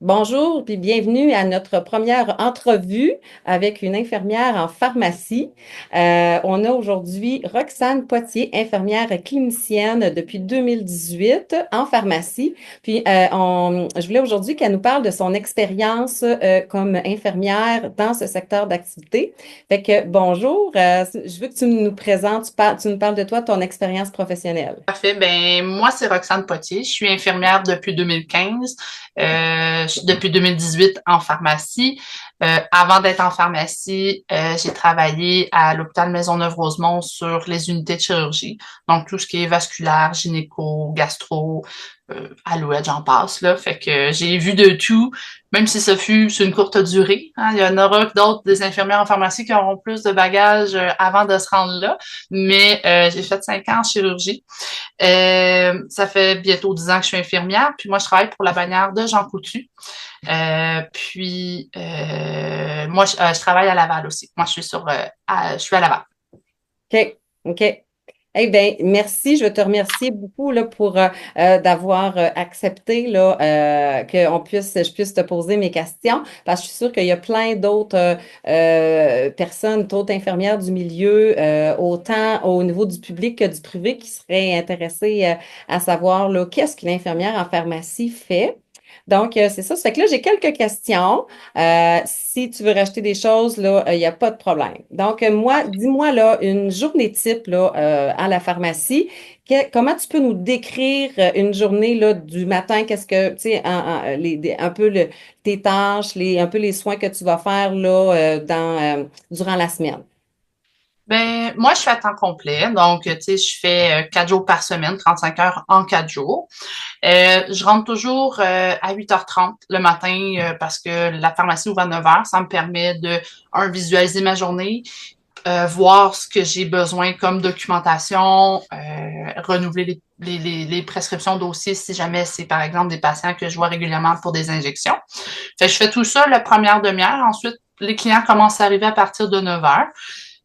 Bonjour, puis bienvenue à notre première entrevue avec une infirmière en pharmacie. On a aujourd'hui Roxane Potier, infirmière clinicienne depuis 2018 en pharmacie. Je voulais aujourd'hui qu'elle nous parle de son expérience comme infirmière dans ce secteur d'activité. Fait que bonjour, je veux que tu nous présentes, tu nous parles de toi, ton expérience professionnelle. Parfait. Ben, moi, c'est Roxane Potier. Je suis infirmière depuis 2015, depuis 2018 en pharmacie. Avant d'être en pharmacie, j'ai travaillé à l'hôpital Maisonneuve-Rosemont sur les unités de chirurgie. Donc, tout ce qui est vasculaire, gynéco, gastro, alouette, j'en passe, là. Fait que j'ai vu de tout, même si ce fut sur une courte durée, hein. Il y en aura d'autres, des infirmières en pharmacie qui auront plus de bagages avant de se rendre là. Mais j'ai fait 5 ans en chirurgie. Ça fait bientôt 10 ans que je suis infirmière. Puis moi, je travaille pour la bannière de Jean Coutu. Moi, je travaille à Laval aussi. Moi, je suis à Laval. OK, OK. Eh bien, merci. Je veux te remercier beaucoup là, pour d'avoir accepté là, je puisse te poser mes questions parce que je suis sûre qu'il y a plein d'autres personnes, d'autres infirmières du milieu, autant au niveau du public que du privé, qui seraient intéressées à savoir là, qu'est-ce qu'une infirmière en pharmacie fait. Donc, c'est ça. Ça fait que là, j'ai quelques questions. Si tu veux racheter des choses, là, il n'y a pas de problème. Donc, moi, dis-moi, là, une journée type, là, à la pharmacie, comment tu peux nous décrire une journée, là, du matin? Qu'est-ce que, tu sais, un peu tes tâches, un peu les soins que tu vas faire, là, durant la semaine? Ben, moi, je suis à temps complet. Donc, tu sais, je fais 4 jours par semaine, 35 heures en 4 jours. Je rentre toujours à 8h30 le matin parce que la pharmacie ouvre à 9h. Ça me permet de, visualiser ma journée, voir ce que j'ai besoin comme documentation, renouveler les prescriptions dossiers si jamais c'est, par exemple, des patients que je vois régulièrement pour des injections. Fait que je fais tout ça la première demi-heure. Ensuite, les clients commencent à arriver à partir de 9h.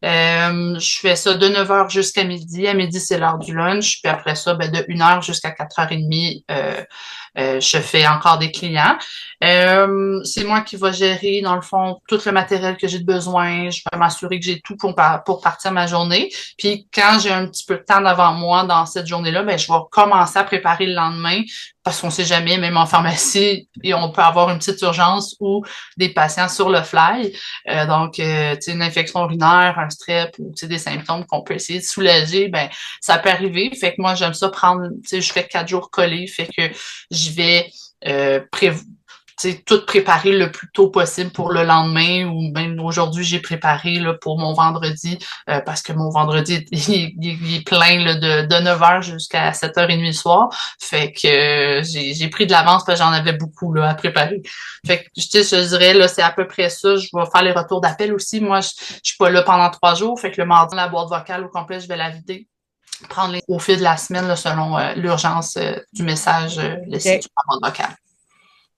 Je fais ça de 9h jusqu'à midi. À midi, c'est l'heure du lunch. Puis après ça, ben, de 1h jusqu'à 4h30, je fais encore des clients. C'est moi qui vais gérer, dans le fond, tout le matériel que j'ai besoin. Je vais m'assurer que j'ai tout pour partir ma journée. Puis quand j'ai un petit peu de temps devant moi dans cette journée-là, ben, je vais commencer à préparer le lendemain parce qu'on sait jamais, même en pharmacie, et on peut avoir une petite urgence ou des patients sur le fly. Tu sais, une infection urinaire, un strep ou tu sais, des symptômes qu'on peut essayer de soulager, ben ça peut arriver. Fait que moi, j'aime ça prendre, tu sais, je fais 4 jours collés, fait que je vais euh, pré- tout préparer le plus tôt possible pour le lendemain ou même aujourd'hui, j'ai préparé là, pour mon vendredi parce que mon vendredi, il est plein là, de 9h jusqu'à 7h30 le soir. Fait que j'ai pris de l'avance parce que j'en avais beaucoup là, à préparer. Fait que je dirais, là, c'est à peu près ça. Je vais faire les retours d'appel aussi. Moi, je suis pas là pendant 3 jours. Fait que le mardi, la boîte vocale au complet, je vais la vider. Prendre au fil de la semaine là, selon l'urgence du message laissé OK. sur la boîte vocale.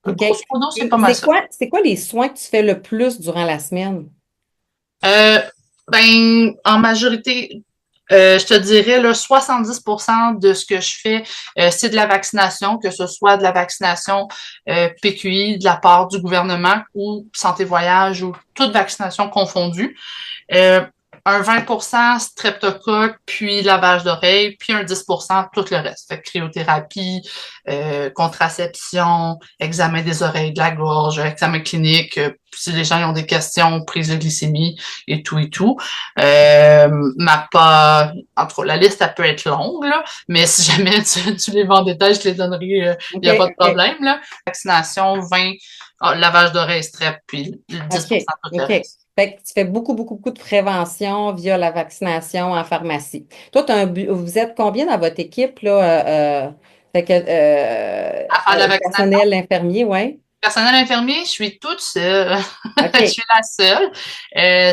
OK. Grosso modo, c'est Et pas mal ça. c'est quoi les soins que tu fais le plus durant la semaine? Euh, ben, en majorité, je te dirais, là, 70% de ce que je fais, c'est de la vaccination, que ce soit de la vaccination PQI de la part du gouvernement ou Santé Voyage ou toute vaccination confondue. Euh, un 20% streptocoque, puis lavage d'oreilles, puis un 10% tout le reste. Fait que cryothérapie, contraception, examen des oreilles, de la gorge, examen clinique, si les gens ont des questions, prise de glycémie et tout et tout. En tout cas, la liste, elle peut être longue, là, mais si jamais tu les veux en détail, je te les donnerai, il OK, n'y a pas de OK, problème, là. Vaccination, 20, lavage d'oreilles, strep, puis OK, 10% tout le OK. reste. Fait que tu fais beaucoup, beaucoup, beaucoup de prévention via la vaccination en pharmacie. Toi, vous êtes combien dans votre équipe, là? Fait que, À faire de la vaccination. personnel infirmier, ouais? Personnel infirmier, je suis toute seule. Je OK. suis la seule.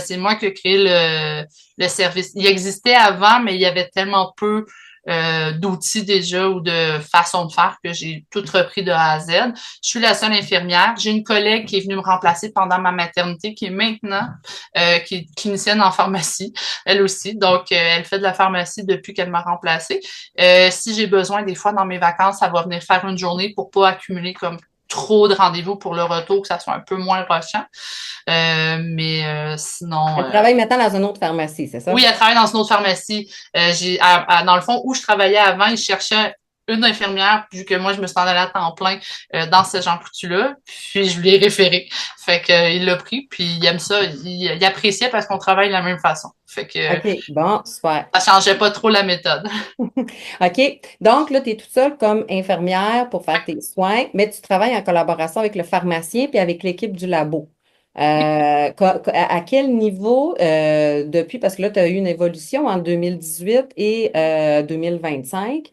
C'est moi qui ai créé le service. Il existait avant, mais il y avait tellement peu d'outils déjà ou de façon de faire que j'ai tout repris de A à Z. Je suis la seule infirmière. J'ai une collègue qui est venue me remplacer pendant ma maternité, qui est maintenant qui est clinicienne en pharmacie, elle aussi. Donc, elle fait de la pharmacie depuis qu'elle m'a remplacée. Si j'ai besoin, des fois, dans mes vacances, elle va venir faire une journée pour pas accumuler comme trop de rendez-vous pour le retour, que ça soit un peu moins rushant. Sinon, Elle travaille maintenant dans une autre pharmacie, c'est ça? oui, elle travaille dans une autre pharmacie. Dans le fond, où je travaillais avant, ils cherchaient une infirmière, vu que moi, je me suis en allée à temps plein dans ce Jean Coutu-là. Puis, je lui ai référé. Fait que il l'a pris, puis il aime ça. Il appréciait parce qu'on travaille de la même façon. Fait que OK, bon, super. ça changeait pas trop la méthode. OK. Donc, là, tu es toute seule comme infirmière pour faire tes soins, mais tu travailles en collaboration avec le pharmacien puis avec l'équipe du labo. À quel niveau, depuis, parce que là, tu as eu une évolution en 2018 et 2025,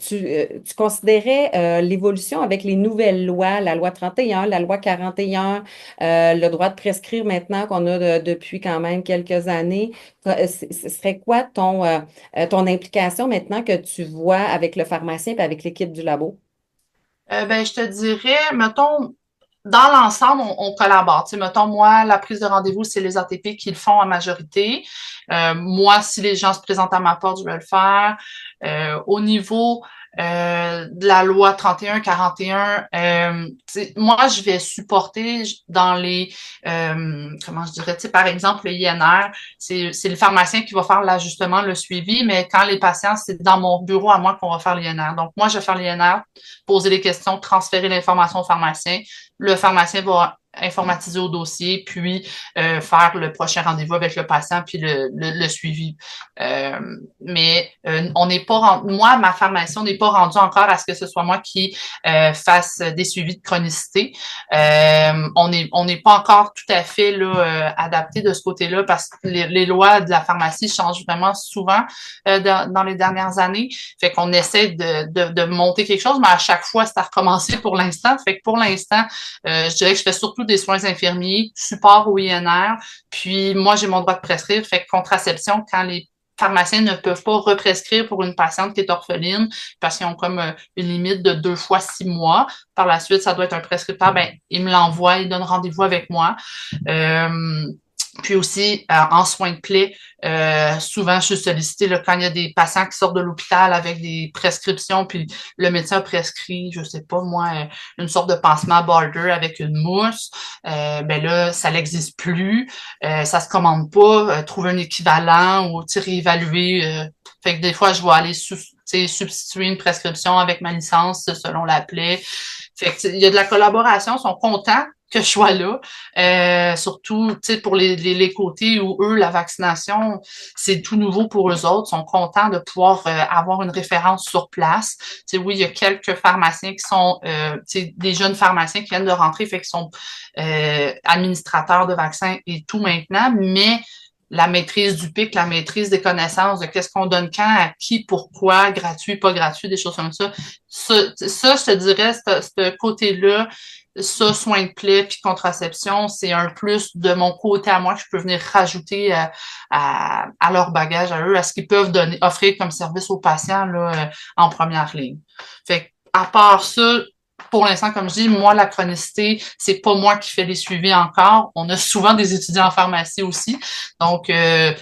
tu considérais l'évolution avec les nouvelles lois, la loi 31, la loi 41, le droit de prescrire maintenant qu'on a depuis quand même quelques années. Ce serait quoi ton implication maintenant que tu vois avec le pharmacien et avec l'équipe du labo? Je te dirais, mettons, dans l'ensemble, on collabore. Tu sais, mettons, moi, la prise de rendez-vous, c'est les ATP qui le font en majorité. Moi, si les gens se présentent à ma porte, je vais le faire. Au niveau de la loi 31-41, moi, je vais supporter dans les, comment je dirais, tu sais, par exemple, le INR, c'est le pharmacien qui va faire l'ajustement, le suivi, mais quand les patients, c'est dans mon bureau à moi qu'on va faire l'INR. Donc, moi, je vais faire l'INR, poser les questions, transférer l'information au pharmacien. Le pharmacien va informatiser au dossier, puis faire le prochain rendez-vous avec le patient, puis le suivi. On n'est pas moi, ma pharmacie, on n'est pas rendu encore à ce que ce soit moi qui fasse des suivis de chronicité. On n'est pas encore tout à fait là, adapté de ce côté-là parce que les lois de la pharmacie changent vraiment souvent dans les dernières années. Fait qu'on essaie de monter quelque chose, mais à chaque fois, c'est à recommencer pour l'instant. Fait que pour l'instant, je dirais que je fais surtout des soins infirmiers, support au INR, puis moi, j'ai mon droit de prescrire, fait que contraception, quand les pharmaciens ne peuvent pas represcrire pour une patiente qui est orpheline parce qu'ils ont comme une limite de 2 fois 6 mois. Par la suite, ça doit être un prescripteur, ben, il me l'envoie, il donne rendez-vous avec moi. Euh, Puis aussi, en soins de plaie, souvent, je suis sollicitée là, quand il y a des patients qui sortent de l'hôpital avec des prescriptions, puis le médecin a prescrit, je sais pas moi, une sorte de pansement border avec une mousse. Ben là, ça n'existe plus. Ça se commande pas. Trouver un équivalent ou réévaluer. Fait que des fois, je vais aller substituer une prescription avec ma licence selon la plaie. Fait que il y a de la collaboration, ils sont contents que je sois là. Surtout, pour les côtés où eux, la vaccination, c'est tout nouveau pour eux autres, ils sont contents de pouvoir avoir une référence sur place. Oui, il y a quelques pharmaciens qui sont des jeunes pharmaciens qui viennent de rentrer, fait qu'ils sont administrateurs de vaccins et tout maintenant, mais la maîtrise du pic, la maîtrise des connaissances de qu'est-ce qu'on donne quand, à qui, pourquoi, gratuit, pas gratuit, des choses comme ça. Ça je te dirais, ce côté-là, ça, soins de plaie puis contraception, c'est un plus de mon côté à moi que je peux venir rajouter à leur bagage, à eux, à ce qu'ils peuvent donner, offrir comme service aux patients là, en première ligne. Fait à part ça, pour l'instant, comme je dis, moi, la chronicité, c'est pas moi qui fais les suivis encore. On a souvent des étudiants en pharmacie aussi. Donc,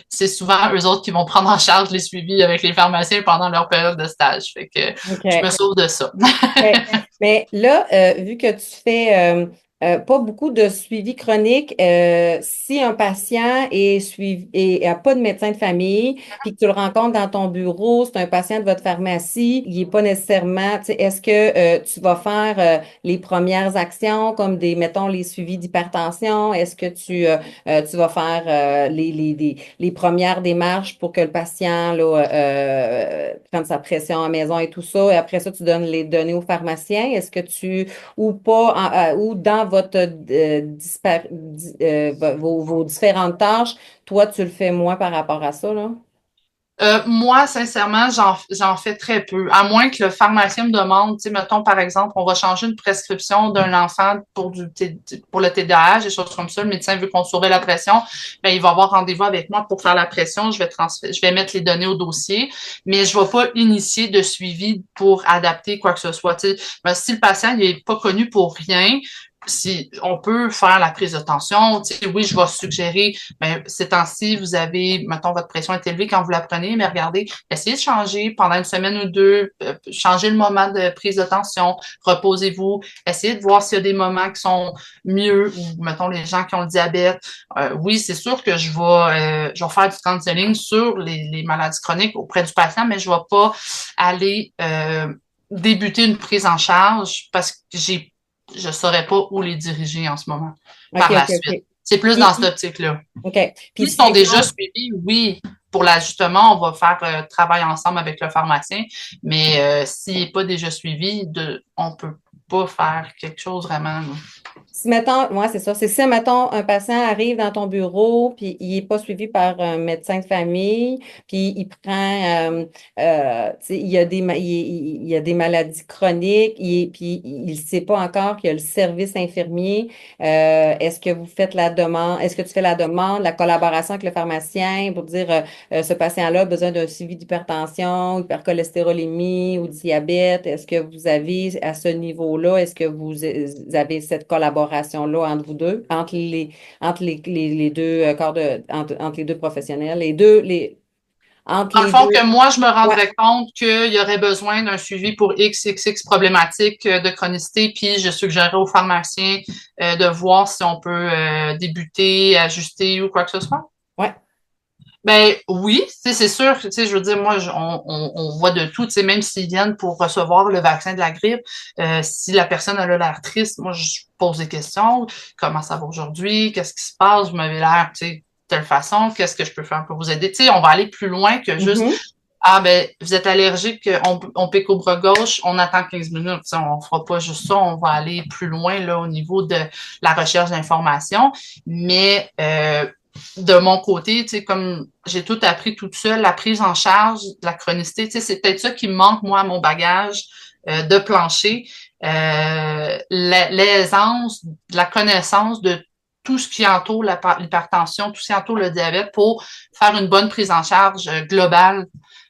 c'est souvent eux autres qui vont prendre en charge les suivis avec les pharmaciens pendant leur période de stage. Fait que je me OK. sauve de ça. Ouais. Mais là, vu que tu fais pas beaucoup de suivi chronique, si un patient est suivi et n'a pas de médecin de famille, puis que tu le rencontres dans ton bureau, c'est un patient de votre pharmacie, il n'est pas nécessairement, tu sais, est-ce que tu vas faire les premières actions comme mettons, les suivis d'hypertension? Est-ce que tu vas faire les premières démarches pour que le patient là, prenne sa pression à la maison et tout ça? Et après ça, tu donnes les données au pharmacien? Est-ce que ou pas, ou dans votre, vos différentes tâches, toi, tu le fais moins par rapport à ça, là? Moi, sincèrement, j'en fais très peu. À moins que le pharmacien me demande, tu sais, mettons, par exemple, on va changer une prescription d'un enfant pour le TDAH, des choses comme ça. Le médecin veut qu'on surveille la pression. Ben, il va avoir rendez-vous avec moi pour faire la pression. Je vais mettre les données au dossier, mais je vais pas initier de suivi pour adapter quoi que ce soit. Tu sais, ben, si le patient, il est pas connu pour rien, si on peut faire la prise de tension, tu sais, oui, je vais suggérer, ben, ces temps-ci, vous avez, mettons, votre pression est élevée quand vous la prenez, mais regardez, essayez de changer pendant une semaine ou deux, changer le moment de prise de tension, reposez-vous, essayez de voir s'il y a des moments qui sont mieux, ou mettons, les gens qui ont le diabète. Oui, c'est sûr que je vais faire du counseling sur les maladies chroniques auprès du patient, mais je vais pas aller débuter une prise en charge parce que je saurais pas où les diriger en ce moment, OK, par la OK, suite. OK. C'est plus dans cette Puis, optique-là. OK. Puis, S'ils si, sont déjà exemple, suivis, oui, pour l'ajustement, on va faire travail ensemble avec le pharmacien, mais s'il n'est pas déjà suivi, on peut pas faire quelque chose vraiment. Là. si, mettons, moi, c'est ça. C'est si, mettons, un patient arrive dans ton bureau, puis il n'est pas suivi par un médecin de famille, puis il prend, tu sais, il y a il y a des maladies chroniques, puis il ne sait pas encore qu'il y a le service infirmier. Est-ce que vous faites la demande, est-ce que tu fais la demande, la collaboration avec le pharmacien pour dire, ce patient-là a besoin d'un suivi d'hypertension, hypercholestérolémie ou diabète? Est-ce que vous avez à ce niveau-là, est-ce que vous avez cette collaboration-là entre vous deux, les deux corps entre les deux professionnels, entre Dans le les fond, deux? que moi, je me Ouais, rendrais compte qu'il y aurait besoin d'un suivi pour XXX problématiques de chronicité, puis je suggérerais au pharmacien de voir si on peut débuter, ajuster ou quoi que ce soit. ouais. Ben oui, c'est sûr, je veux dire, moi, on voit de tout, même s'ils viennent pour recevoir le vaccin de la grippe, si la personne a l'air triste, moi, je pose des questions. Comment ça va aujourd'hui? Qu'est-ce qui se passe? Vous m'avez l'air, de telle façon, qu'est-ce que je peux faire pour vous aider? Tu sais, on va aller plus loin que juste Mhm. ah ben, vous êtes allergique, on pique au bras gauche, on attend 15 minutes. T'sais, on fera pas juste ça, on va aller plus loin là au niveau de la recherche d'informations. Mais de mon côté, comme j'ai tout appris toute seule, la prise en charge de la chronicité, c'est peut-être ça qui me manque, moi, à mon bagage de plancher. L'aisance, la connaissance de tout ce qui entoure l'hypertension, tout ce qui entoure le diabète pour faire une bonne prise en charge globale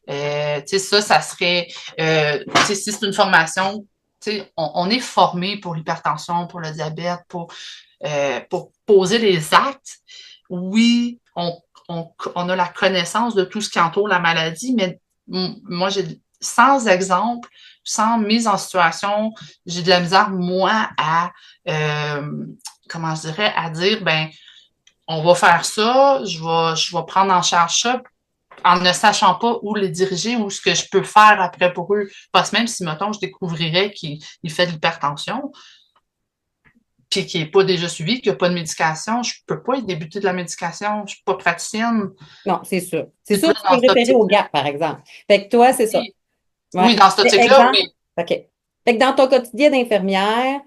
ça serait, si c'est une formation, on est formé pour l'hypertension, pour le diabète, pour poser les actes. Oui, on a la connaissance de tout ce qui entoure la maladie, mais moi, sans exemple, sans mise en situation, j'ai de la misère, moi, comment je dirais, à dire, ben, on va faire ça, je vais prendre en charge ça, en ne sachant pas où les diriger ou ce que je peux faire après pour eux. Parce que même si, mettons, je découvrirais qu'il fait de l'hypertension, puis qu'il n'est pas déjà suivi, qu'il n'y a pas de médication, je ne peux pas y débuter de la médication. Je ne suis pas praticienne. Non, c'est sûr. C'est C'est sûr plus que tu peux dans le cette référer au optique-là. GAP, par exemple. Fait que toi, c'est ça. Oui, Ouais. oui, dans cette optique-là, Exemple, oui. OK. Fait que dans ton quotidien d'infirmière,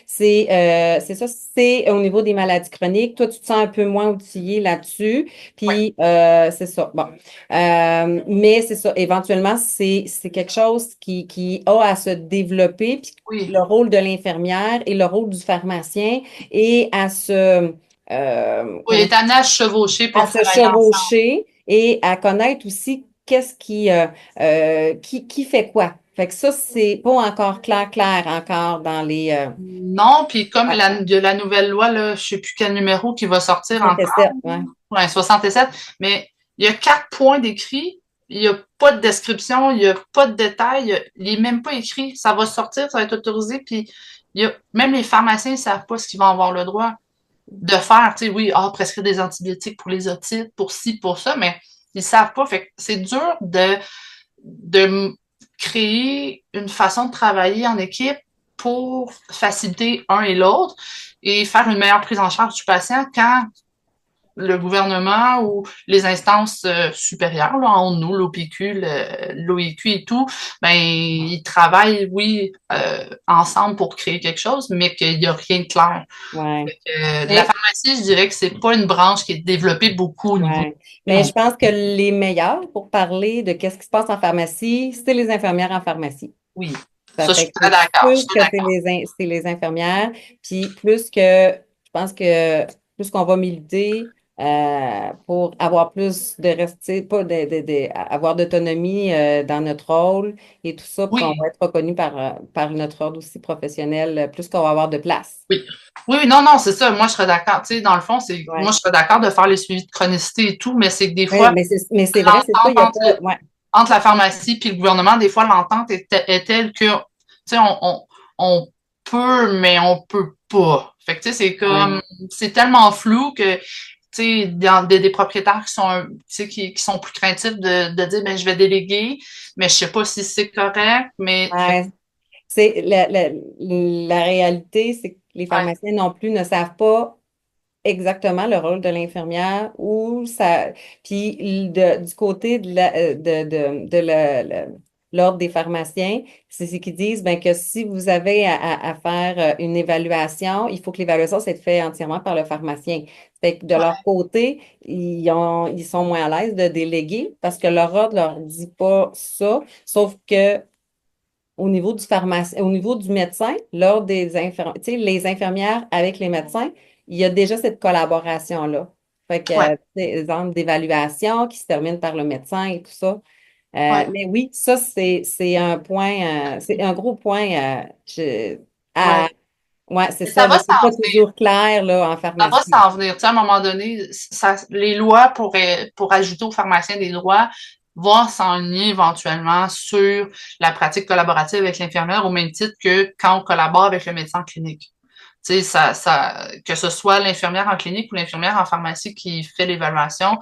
c'est ça, c'est au niveau des maladies chroniques. Toi, tu te sens un peu moins outillé là-dessus. Oui, Puis, c'est ça. Bon. Mais c'est ça. Éventuellement, c'est quelque chose qui a à se développer. Puis, oui. le rôle de l'infirmière et le rôle du pharmacien et Oui, il est amené à se chevaucher à pour se travailler ensemble. chevaucher et à connaître aussi qu'est-ce qui fait quoi. Fait que ça, c'est pas encore clair encore dans les Non, puis comme ouais, la nouvelle loi, là, je ne sais plus quel numéro qui va sortir encore, 67, ouais. ouais, 67, mais il y a 4 points d'écrit, il n'y a pas de description, il n'y a pas de détails, il n'est même pas écrit. Ça va sortir, ça va être autorisé, puis même les pharmaciens ne savent pas ce qu'ils vont avoir le droit de faire. Tu sais, oui, prescrire des antibiotiques pour les otites, pour ci, pour ça, mais ils ne savent pas. Fait que c'est dur de créer une façon de travailler en équipe pour faciliter un et l'autre et faire une meilleure prise en charge du patient quand le gouvernement ou les instances supérieures, là, en haut de nous, l'OPQ, l'OIQ et tout, ben, ils travaillent, oui, ensemble pour créer quelque chose, mais qu'il n'y a rien de clair. Ouais. La Mais, pharmacie, je dirais que c'est pas une branche qui est développée beaucoup au niveau ouais. Mais je pense que les meilleurs pour parler de qu'est-ce qui se passe en pharmacie, c'est les infirmières en pharmacie. oui. Ça Ça, je fait suis que très c'est d'accord. Je sûr suis que d'accord. c'est les infirmières. Puis plus que, je pense que plus qu'on va militer, pour avoir plus de rester, pas avoir d'autonomie dans notre rôle et tout ça, pour qu'on va Oui, être reconnu par notre ordre aussi professionnel, plus qu'on va avoir de place. oui. Oui, non, non, c'est ça. Moi, je serais d'accord. Tu sais, dans le fond, moi, Ouais. je serais d'accord de faire les suivis de chronicité et tout, mais c'est que des Ouais, fois, mais c'est vrai, c'est ça, il l'entente n'y a pas. Ouais. entre la pharmacie et le gouvernement, des fois, l'entente est telle que, tu sais, on peut, mais on peut pas. Fait que, tu sais, Ouais. c'est tellement flou que, tu sais, des propriétaires qui sont, tu sais, qui sont plus craintifs de dire, ben, je vais déléguer, mais je sais pas si c'est correct, mais, fait, Ouais. C'est la réalité, c'est que les ouais, pharmaciens non plus ne savent pas exactement le rôle de l'infirmière ou ça. Puis du côté de l'ordre des pharmaciens, c'est qu'ils disent ben, que si vous avez à faire une évaluation, il faut que l'évaluation soit faite entièrement par le pharmacien. Fait que de leur côté, ils sont moins à l'aise de déléguer parce que leur ordre leur dit pas ça, sauf que au niveau du pharmacien, au niveau du médecin, lors des infirmières, tu sais, les infirmières avec les médecins, il y a déjà cette collaboration-là. Fait que, ouais, tu sais, exemple d'évaluation qui se termine par le médecin et tout ça. ouais, Mais oui, ça, c'est un point, c'est un gros point. ouais. Ouais, c'est Mais ça ça, va là, c'est s'en pas toujours clair, là, en Ça va pharmacie. s'en venir. Tu sais, à un moment donné, les lois pour ajouter aux pharmaciens des droits vont s'enligner éventuellement sur la pratique collaborative avec l'infirmière au même titre que quand on collabore avec le médecin clinique. Tu sais, que ce soit l'infirmière en clinique ou l'infirmière en pharmacie qui fait l'évaluation,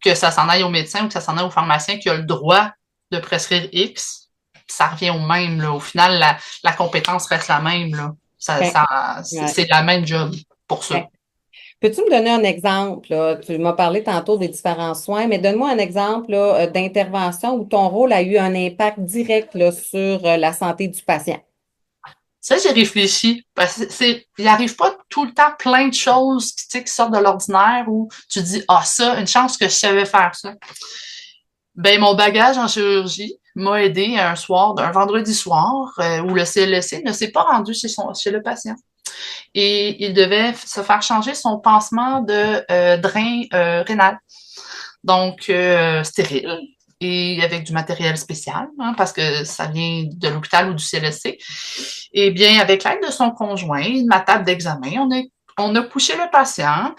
que ça s'en aille au médecin ou que ça s'en aille au pharmacien qui a le droit de prescrire X, ça revient au même, là. Au final, la compétence reste la même, là. Ouais, ouais, C'est la même job pour ça. ouais. Peux-tu me donner un exemple, là? Tu m'as parlé tantôt des différents soins, mais donne-moi un exemple là, d'intervention où ton rôle a eu un impact direct là, sur la santé du patient. Ça, j'ai réfléchi. Parce que il arrive pas tout le temps plein de choses, tu sais, qui sortent de l'ordinaire où tu dis, ah, ça, une chance que je savais faire ça. Ben, mon bagage en chirurgie m'a aidé un soir, un vendredi soir, où le CLSC ne s'est pas rendu chez le patient. Et il devait se faire changer son pansement de drain rénal. Donc, stérile et avec du matériel spécial, hein, parce que ça vient de l'hôpital ou du CLSC. Eh bien, avec l'aide de son conjoint, ma table d'examen, on a couché le patient.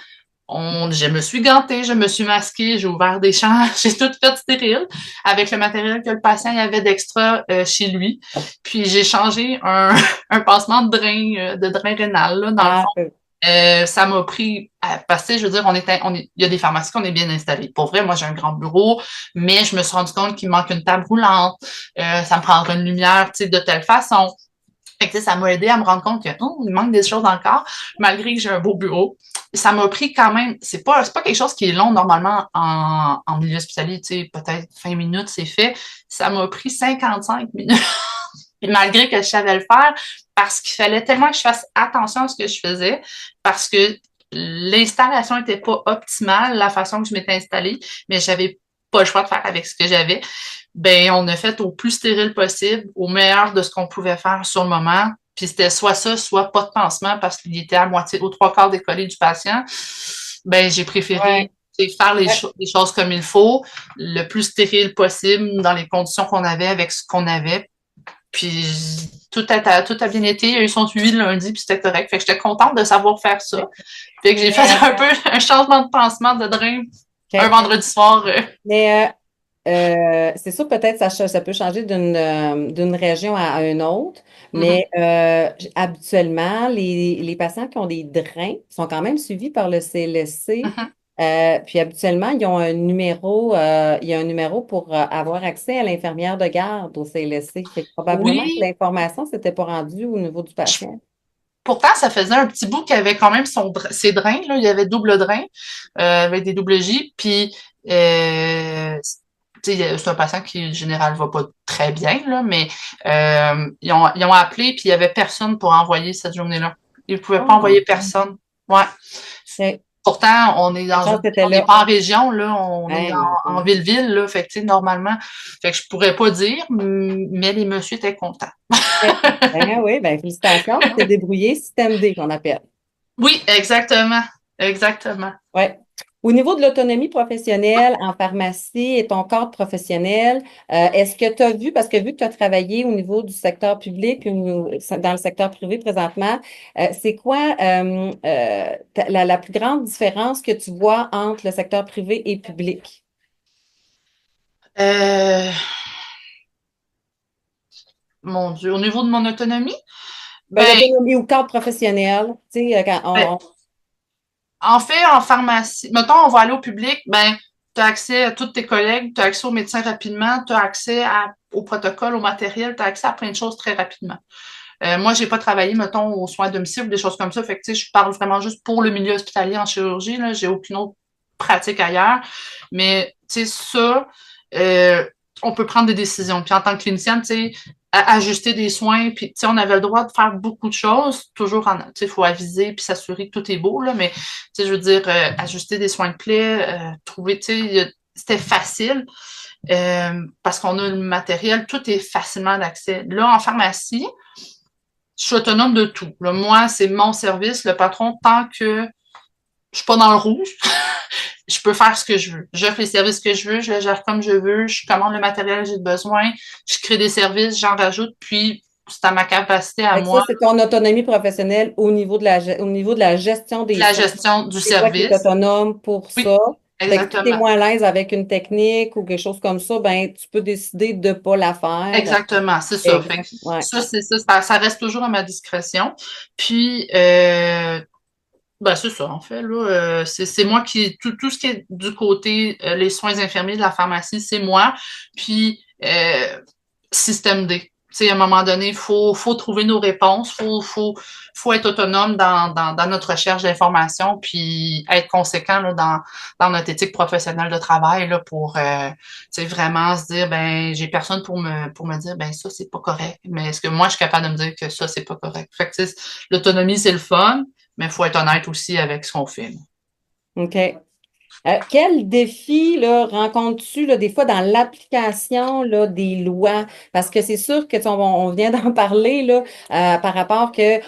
Je me suis gantée, je me suis masquée, j'ai ouvert des champs, j'ai tout fait stérile avec le matériel que le patient avait d'extra chez lui. Puis j'ai changé un pansement de drain rénal, là, dans le fond. Ah, Ça m'a pris, parce que je veux dire, il y a des pharmacies qu'on est bien installées. Pour vrai, moi, j'ai un grand bureau, mais je me suis rendu compte qu'il me manque une table roulante. Ça me prendrait une lumière, tu sais, de telle façon. Fait que, tu sais, ça m'a aidé à me rendre compte que, oh, il manque des choses dans le corps, malgré que j'ai un beau bureau. Ça m'a pris quand même, c'est pas quelque chose qui est long normalement en milieu hospitalier, tu sais, peut-être 20 minutes, c'est fait. Ça m'a pris 55 minutes. Et malgré que je savais le faire, parce qu'il fallait tellement que je fasse attention à ce que je faisais, parce que l'installation n'était pas optimale, la façon que je m'étais installée, mais j'avais pas le choix de faire avec ce que j'avais. Ben, on a fait au plus stérile possible, au meilleur de ce qu'on pouvait faire sur le moment. Puis c'était soit ça, soit pas de pansement parce qu'il était à moitié, aux trois quarts décollé du patient. Ben, j'ai préféré ouais. faire Ouais. les choses comme il faut, le plus stérile possible dans les conditions qu'on avait avec ce qu'on avait. Puis tout a bien été. Il y a eu son suivi le lundi, puis c'était correct. Fait que j'étais contente de savoir faire ça. Fait que j'ai fait Mais, un peu un changement de pansement de drain un OK. vendredi soir. Mais c'est sûr, peut-être ça peut changer d'une région à une autre, Mhm. mais habituellement, les patients qui ont des drains sont quand même suivis par le CLSC. Mhm. Puis habituellement, ils ont il y a un numéro pour avoir accès à l'infirmière de garde au CLSC. Fait que probablement que Oui, l'information ne s'était pas rendue au niveau du je- patient. pourtant, ça faisait un petit bout qu'il y avait quand même ses drains. Là. Il y avait double drain avec des double J. Puis, tu sais, c'est un patient qui, en général, va pas très bien, là, mais ils ont appelé, puis il y avait personne pour envoyer cette journée-là. Ils ne pouvaient pas Oh, envoyer personne. Ouais. OK. Pourtant, La chance était on n'est là. pas en région, là, on est Hein, mon en Dieu. ville-ville, là, fait que, tu sais, normalement, fait que je pourrais pas dire, mais les messieurs étaient contents. OK. Ben oui, ben félicitations, tu t'es débrouillé, système D qu'on appelle. Oui, exactement, exactement. Ouais. Au niveau de l'autonomie professionnelle en pharmacie et ton cadre professionnel, est-ce que tu as vu, parce que vu que tu as travaillé au niveau du secteur public ou dans le secteur privé présentement, c'est quoi la plus grande différence que tu vois entre le secteur privé et public? Euh, Mon Dieu, au niveau de mon autonomie, Ben, ben, l'autonomie ou cadre professionnel, tu sais, quand ben, en fait, en pharmacie, mettons, on va aller au public, ben, tu as accès à tous tes collègues, tu as accès aux médecins rapidement, tu as accès au protocole, au matériel, tu as accès à plein de choses très rapidement. Moi, j'ai pas travaillé, mettons, aux soins à domicile ou des choses comme ça. Fait que, tu sais, je parle vraiment juste pour le milieu hospitalier en chirurgie, là. J'ai aucune autre pratique ailleurs. Mais, tu sais, ça, euh, on peut prendre des décisions. Puis en tant que clinicienne, tu sais, ajuster des soins, puis tu sais, on avait le droit de faire beaucoup de choses, toujours en, tu sais, il faut aviser puis s'assurer que tout est beau, là, mais, tu sais, je veux dire, ajuster des soins de plaie, trouver, tu sais, c'était facile, parce qu'on a le matériel, tout est facilement d'accès. Là, en pharmacie, je suis autonome de tout. Là, moi, c'est mon service, le patron, tant que je suis pas dans le rouge, je peux faire ce que je veux. J'offre les services que je veux, je les gère comme je veux, je commande le matériel que j'ai besoin, je crée des services, j'en rajoute, puis c'est à ma capacité à fait que ça, moi c'est ton autonomie professionnelle au niveau de au niveau de la gestion de des la soins. gestion du C'est toi qui es service. autonome pour Oui, ça. Fait que si tu es exactement. moins à l'aise avec une technique ou quelque chose comme ça, ben tu peux décider de ne pas la faire. Exactement, c'est ça. Fait que Exemple. Ouais. ça, c'est ça, ça reste toujours à ma discrétion. Puis, ben, c'est ça, en fait, là. C'est moi qui, tout ce qui est du côté, les soins infirmiers de la pharmacie, c'est moi. Puis, système D. Tu sais, à un moment donné, faut trouver nos réponses, faut être autonome dans notre recherche d'informations, puis être conséquent là, dans notre éthique professionnelle de travail là, pour tu sais, vraiment se dire ben j'ai personne pour me dire ben ça c'est pas correct. Mais est-ce que moi je suis capable de me dire que ça c'est pas correct? Fait que tu sais, l'autonomie c'est le fun, mais il faut être honnête aussi avec ce qu'on fait. OK. Quel défi là, rencontres-tu là, des fois dans l'application là, des lois? Parce que c'est sûr que tu sais, on vient d'en parler là, par rapport que tu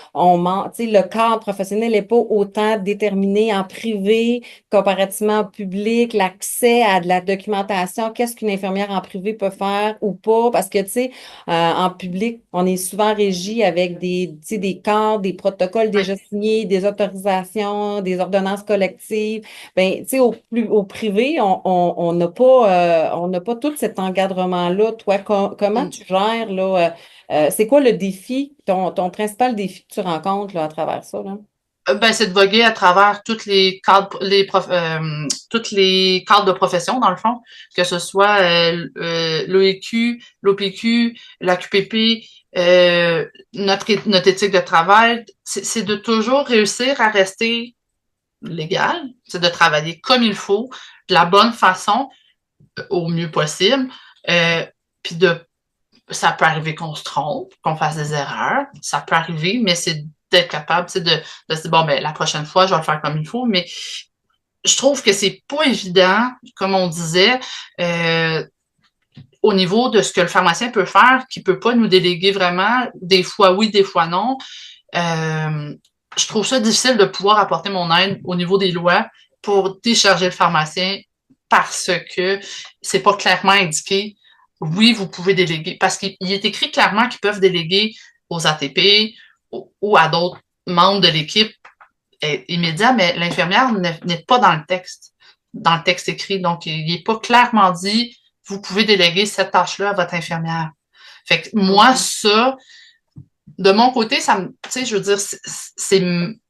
sais, le cadre professionnel n'est pas autant déterminé en privé comparativement au public, l'accès à de la documentation, qu'est-ce qu'une infirmière en privé peut faire ou pas? Parce que tu sais, en public, on est souvent régi avec tu sais, des cadres, des protocoles Oui. déjà signés, des autorisations, des ordonnances collectives. Ben, tu sais, au privé, on n'a pas tout cet encadrement-là. Toi, comment Mm. tu gères, là, c'est quoi le défi, ton principal défi que tu rencontres, là, à travers ça, là? Ben, c'est de voguer à travers toutes les cadres de profession, dans le fond, que ce soit l'OEQ, l'OPQ, la QPP, notre éthique de travail. C'est de toujours réussir à rester légal, c'est de travailler comme il faut, de la bonne façon, au mieux possible. Euh, Puis ça peut arriver qu'on se trompe, qu'on fasse des erreurs, ça peut arriver, mais c'est d'être capable, de se dire, bon, ben, la prochaine fois, je vais le faire comme il faut, mais je trouve que c'est pas évident, comme on disait, euh, au niveau de ce que le pharmacien peut faire, qui peut pas nous déléguer vraiment, des fois oui, des fois non. Euh, je trouve ça difficile de pouvoir apporter mon aide au niveau des lois pour décharger le pharmacien parce que c'est pas clairement indiqué. Oui, vous pouvez déléguer parce qu'il est écrit clairement qu'ils peuvent déléguer aux ATP ou à d'autres membres de l'équipe immédiat, mais l'infirmière n'est pas dans le texte écrit. Donc, il n'est pas clairement dit, vous pouvez déléguer cette tâche-là à votre infirmière. Fait que moi, Mhm. ça, de mon côté, ça me, tu sais, je veux dire,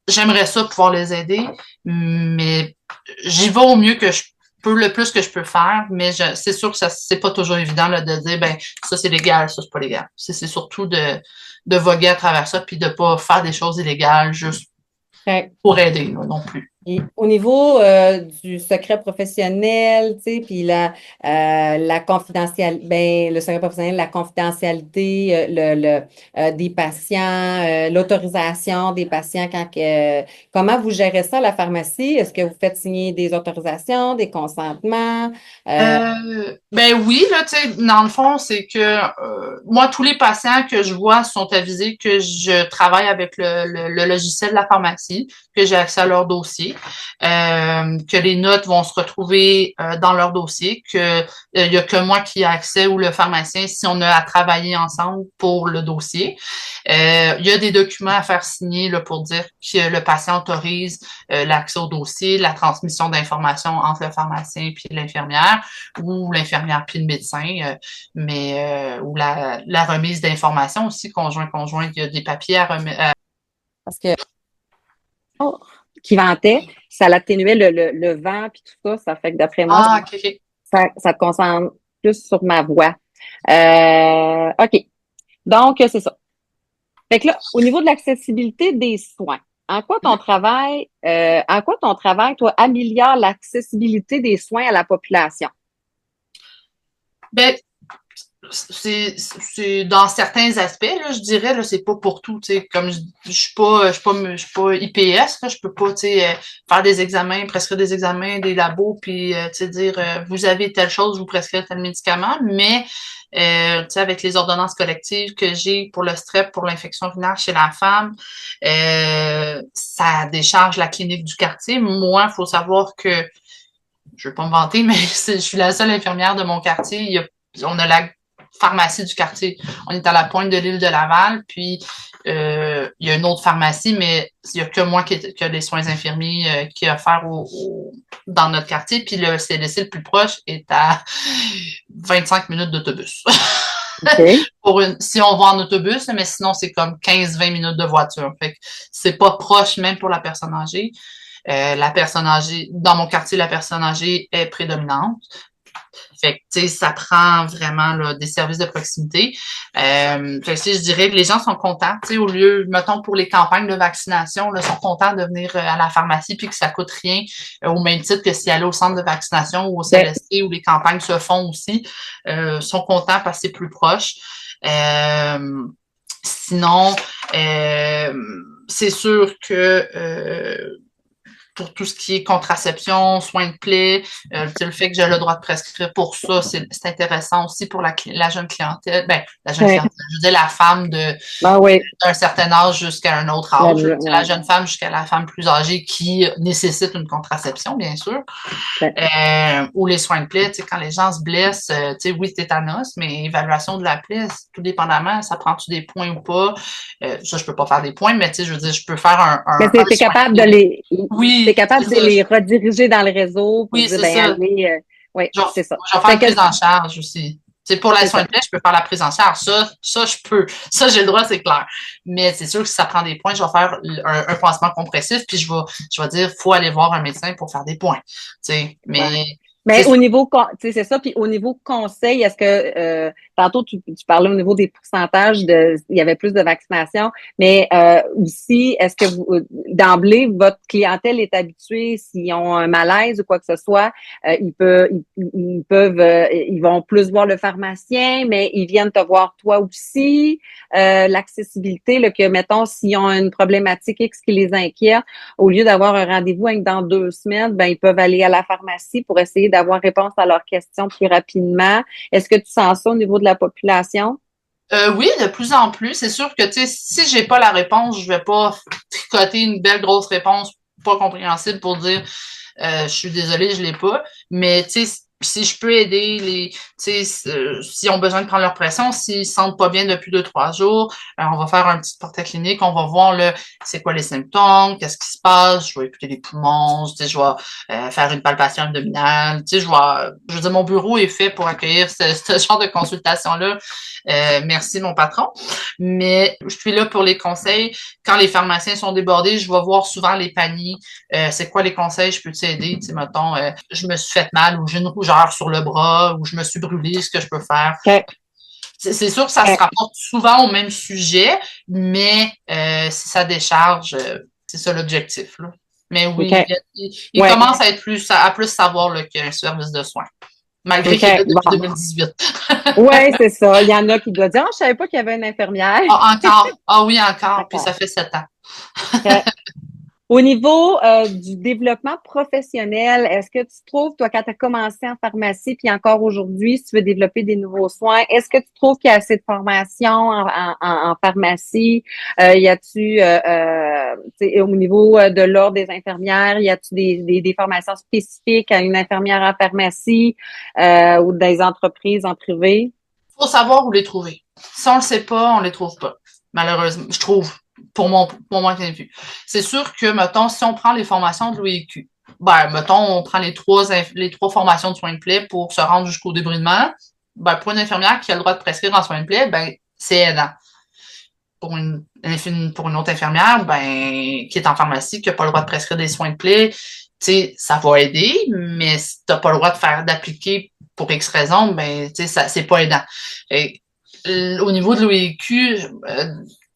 j'aimerais ça pouvoir les aider, mais j'y vais au mieux que je peux, le plus que je peux faire, mais c'est sûr que ça, c'est pas toujours évident, là, de dire, ben, ça c'est légal, ça c'est pas légal. C'est surtout de voguer à travers ça, puis de pas faire des choses illégales juste Ouais. pour aider, là, non plus. Et au niveau du secret professionnel, tu sais, puis la confidentialité, ben, le secret professionnel, la confidentialité, des patients, l'autorisation des patients comment vous gérez ça à la pharmacie? Est-ce que vous faites signer des autorisations, des consentements? Euh, Ben oui, là, tu sais, dans le fond, c'est que moi, tous les patients que je vois sont avisés que je travaille avec le logiciel de la pharmacie, que j'ai accès à leur dossier. dossier, que les notes vont se retrouver dans leur dossier, que il y a que moi qui ai accès ou le pharmacien si on a à travailler ensemble pour le dossier. Il y a des documents à faire signer là, pour dire que le patient autorise l'accès au dossier, la transmission d'informations entre le pharmacien puis l'infirmière ou l'infirmière puis le médecin, ou la remise d'informations aussi, conjoint, il y a des papiers à remettre. Parce que qui ventait, ça l'atténuait le vent puis tout ça. Ça fait que d'après moi, Ah, ok. ça te concentre plus sur ma voix. OK. Donc, c'est ça. Fait que là, au niveau de l'accessibilité des soins, en quoi ton travail, toi, améliore l'accessibilité des soins à la population? Ben, c'est dans certains aspects, là, je dirais, là, c'est pas pour tout, tu sais, comme je suis pas IPS, là, je peux pas, tu sais, faire des examens, prescrire des examens, des labos, puis, tu sais, dire, vous avez telle chose, vous prescrivez tel médicament, mais, tu sais, avec les ordonnances collectives que j'ai pour le strep, pour l'infection urinaire chez la femme, ça décharge la clinique du quartier. Moi, il faut savoir que, je veux pas me vanter, mais je suis la seule infirmière de mon quartier. On a la pharmacie du quartier. On est à la pointe de l'île de Laval, puis il y a une autre pharmacie, mais il y a que moi qui a des soins infirmiers qui a offert dans notre quartier, puis le CLSC le plus proche est à 25 minutes d'autobus. OK. Si on va en autobus, mais sinon c'est comme 15-20 minutes de voiture. Fait que c'est pas proche même pour la personne âgée. La personne âgée, dans mon quartier, la personne âgée est prédominante. Fait que, tu sais, ça prend vraiment là, des services de proximité. Fait que, je dirais que les gens sont contents, tu sais, au lieu, mettons, pour les campagnes de vaccination, là, sont contents de venir à la pharmacie puis que ça coûte rien, au même titre que s'y aller au centre de vaccination ou au CLSC où les campagnes se font aussi, sont contents parce que c'est plus proche. Sinon, c'est sûr que pour tout ce qui est contraception, soins de plaie, le fait que j'ai le droit de prescrire pour ça, c'est intéressant aussi pour la jeune clientèle. Ben, la jeune clientèle, je veux dire la femme d'un certain âge jusqu'à un autre âge. La jeune femme jusqu'à la femme plus âgée qui nécessite une contraception, bien sûr. Ou les soins de plaie, tu sais, quand les gens se blessent, tu sais, oui, tétanos, mais évaluation de la plaie, tout dépendamment, ça prend-tu des points ou pas. Ça, je peux pas faire des points, mais tu sais, je veux dire, je peux faire Mais t'es capable de t'es capable de les rediriger dans le réseau pour dire, ben, allez, oui, c'est ça. Je vais faire une prise en charge aussi. Tu sais, pour la soin de plaie, je peux faire la prise en charge. Ça, je peux. Ça, j'ai le droit, c'est clair. Mais c'est sûr que si ça prend des points, je vais faire un pansement compressif, puis je vais dire, faut aller voir un médecin pour faire des points. Tu sais, mais au niveau, tu sais, c'est ça. Puis au niveau conseil, est-ce que tantôt tu parlais au niveau des pourcentages il y avait plus de vaccination, mais aussi, est-ce que d'emblée votre clientèle est habituée s'ils ont un malaise ou quoi que ce soit, ils vont plus voir le pharmacien, mais ils viennent te voir toi aussi. L'accessibilité, là, que mettons s'ils ont une problématique X qui les inquiète, au lieu d'avoir un rendez-vous dans 2 semaines, ben ils peuvent aller à la pharmacie pour essayer d'avoir réponse à leurs questions plus rapidement. Est-ce que tu sens ça au niveau de la population? Oui, de plus en plus. C'est sûr que, tu sais, si j'ai pas la réponse, je vais pas tricoter une belle grosse réponse pas compréhensible pour dire je suis désolée, je l'ai pas. Mais, tu sais, si je peux aider s'ils ont besoin de prendre leur pression, s'ils se sentent pas bien depuis 2-3 jours, on va faire un petit portrait clinique, on va voir c'est quoi les symptômes, qu'est-ce qui se passe, je vais écouter les poumons, tu sais, je vais faire une palpation abdominale, tu sais, je veux dire, mon bureau est fait pour accueillir ce genre de consultation-là. Merci mon patron. Mais je suis là pour les conseils. Quand les pharmaciens sont débordés, je vais voir souvent les paniers. C'est quoi les conseils, je peux t'aider? Tu sais, mettons, je me suis fait mal ou j'ai une rougeur sur le bras ou je me suis brûlée, ce que je peux faire. Okay. C'est sûr que ça se rapporte souvent au même sujet, mais si ça décharge, c'est ça l'objectif. Là. Mais oui, il commence à être plus savoir qu'il y a un service de soins. Malgré qu'il est là depuis 2018. Oui, c'est ça. Il y en a qui doivent dire, je savais pas qu'il y avait une infirmière. Encore. Ah oui, encore. Puis ça fait 7 ans. Au niveau du développement professionnel, est-ce que tu trouves, toi, quand tu as commencé en pharmacie, puis encore aujourd'hui, si tu veux développer des nouveaux soins, est-ce que tu trouves qu'il y a assez de formation en pharmacie? Y a-tu, tu sais, au niveau de l'ordre des infirmières, y a-tu des formations spécifiques à une infirmière en pharmacie ou des entreprises en privé? Faut savoir où les trouver. Si on le sait pas, on les trouve pas. Malheureusement, je trouve, pour mon point de vue. C'est sûr que, mettons, si on prend les formations de l'OIQ, ben, mettons, on prend les trois formations de soins de plaie pour se rendre jusqu'au débridement, ben, pour une infirmière qui a le droit de prescrire en soins de plaie, ben, c'est aidant. Pour une autre infirmière, ben, qui est en pharmacie, qui n'a pas le droit de prescrire des soins de plaie, tu sais, ça va aider, mais si tu n'as pas le droit d'appliquer pour X raison, ben, tu sais, ça, c'est pas aidant. Et, au niveau de l'OIQ,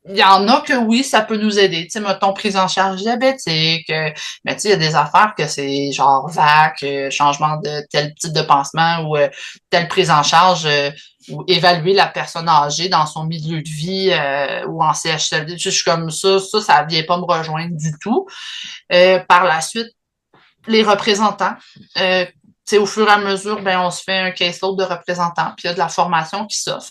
il y en a que oui, ça peut nous aider. Tu sais, mettons, prise en charge diabétique, mais tu sais, il y a des affaires que c'est genre VAC, changement de tel type de pansement ou telle prise en charge ou évaluer la personne âgée dans son milieu de vie ou en CHSLD. Je suis comme ça vient pas me rejoindre du tout. Par la suite, les représentants. Au fur et à mesure, ben, on se fait un caseload de représentants, puis il y a de la formation qui s'offre.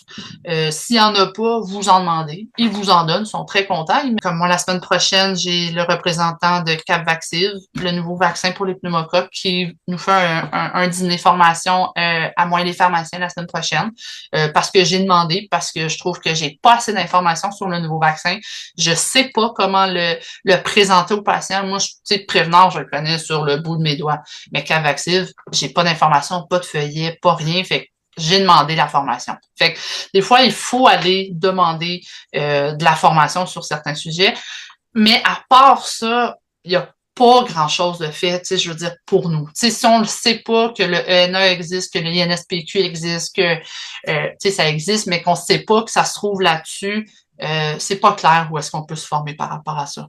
S'il n'y en a pas, vous en demandez. Ils vous en donnent, ils sont très contents. Comme moi, la semaine prochaine, j'ai le représentant de Capvaxive, le nouveau vaccin pour les pneumocoques, qui nous fait un dîner formation à moi et les pharmaciens la semaine prochaine. Parce que j'ai demandé, parce que je trouve que j'ai pas assez d'informations sur le nouveau vaccin. Je sais pas comment le présenter aux patients. Moi, tu sais, Prévenant, je le connais sur le bout de mes doigts. Mais Cavaxive, j'ai pas d'informations, pas de feuillet, pas rien. Fait que j'ai demandé la formation. Fait que des fois, il faut aller demander de la formation sur certains sujets. Mais à part ça, il y a pas grand-chose de fait, tu sais, je veux dire, pour nous. Tu sais, si on ne sait pas que le ENA existe, que le INSPQ existe, que, tu sais, ça existe, mais qu'on ne sait pas que ça se trouve là-dessus, c'est pas clair où est-ce qu'on peut se former par rapport à ça.